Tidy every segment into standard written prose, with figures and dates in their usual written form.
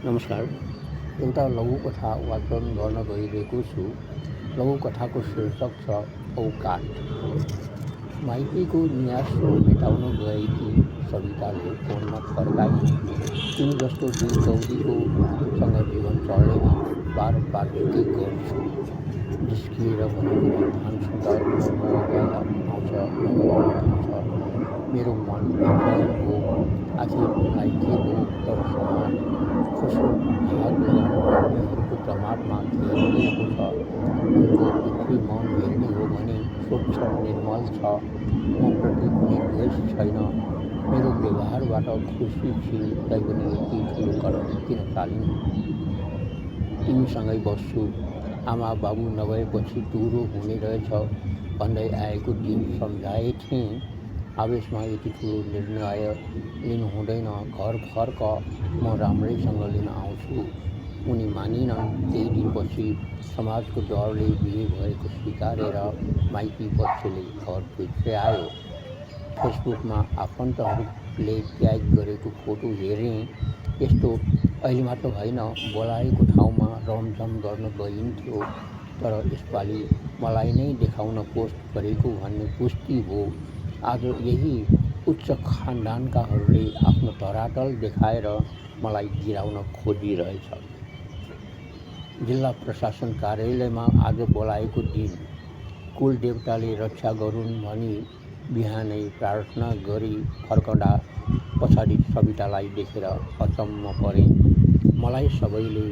नमस्कार। एउटा लघुकथा वाचन गर्न गइरहेको छु। लघुकथाको शीर्षक छ औकात। माइतीको नियासो मेटाउन गएकी सविताले फोनमा फर्काइन्, तिमी जस्तो दुई कौडीको सँग जीवन चल्दैन, बार के गर्छु? जिस्किएर भनेको विधान सुन्दा मोह आउँछ, मेरो मन बेचैन हो। आखिर मलाई के भो? तर समाज खोस्रो भाग लगाउनु पर्नेहरूको जमातमा घेरिएको छ। उनको पृथ्वी मौन हेर्ने हो भने स्वच्छ निर्मल छ। म प्रति कुनै द्वेष छैन। मेरो व्यवहारबाट खुसी छिन्, तैपनि यति ठुलो कदम किन चालिन्? तिमीसँगै बस्छु, आमा बाबु नभएपछि दुरो हुने रहेछ भन्दै आएको दिन सम्झाए थिएँ। आवेशमा यति ठुलो निर्णय लिनु हुँदैन, घर फर्क, म राम्रैसँग लिन आउँछु। उनी मानिनन्। केही दिनपछि समाजको डरले बिहे भएको स्वीकारेर माइती पक्षले घर भित्र्यायो। फेसबुकमा आफन्तहरूले ट्याग गरेको फोटो हेरेँ। यस्तो अहिले मात्र होइन, बोलाएको ठाउँमा रमझम गर्न गइन्थ्यो। तर यसपालि मलाई नै देखाउन पोस्ट गरेको भन्ने पुष्टि हो। आज यही उच्च खानदानकाहरूले आफ्नो धरातल देखाएर मलाई गिराउन खोजिरहेछ। जिल्ला प्रशासन कार्यालयमा आज बोलाएको दिन। कुलदेवताले रक्षा गरून् भनी बिहानै प्रार्थना गरी फर्कँदा पछाडि सवितालाई देखेर अचम्म परेँ। मलाई सबैले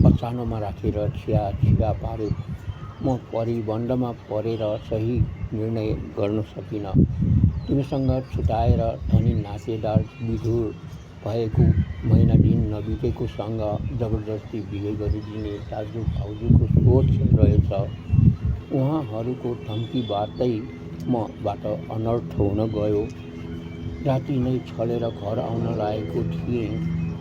पचानोमा राखेर छिया पारे। म परिबन्दमा परेर सही निर्णय गर्न सकिनँ। तिमीसँग छुटाएर धनी नातेदार विधुर भएको महिना दिन नबितेकोसँग जबरजस्ती बिहे गरिदिने दाजु भाउजूको सोच रहेछ। उहाँहरूको धम्की बाटै मबाट अनर्थ हुन गयो। राति नै छलेर घर आउन लागेको थिएँ,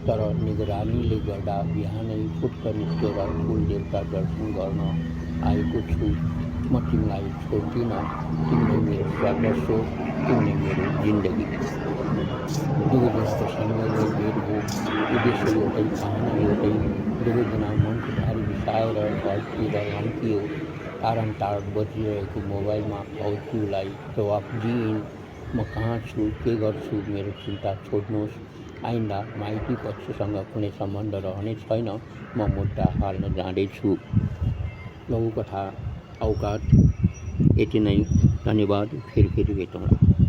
तर निगरानीले गर्दा बिहानै फुत्क निस्केर कुलदेवता दर्शन गर्न आएको छु। म तिमीलाई छोड्दिनँ। तिमी नै मेरो सर्वस्व, तिमी नै मेरो जिन्दगी। दुवैजनाको सँगै भेट हो, उद्देश्य एउटै, चाहना एउटै। दुवैजना मनको भारी बिसाएर घरतिर लम्कियो। तारन्तार बजिरहेको मोबाइलमा भाउजूलाई जवाफ दिइन्, म कहाँ छु, के गर्छु, मेरो चिन्ता छोड्नुहोस्। आइन्दा माइती पक्षसँग कुनै सम्बन्ध रहने छैन। म मुद्दा हाल्न जाँदैछु। लघुकथा औकात यति नै। धन्यवाद। फेरि भेटौँला।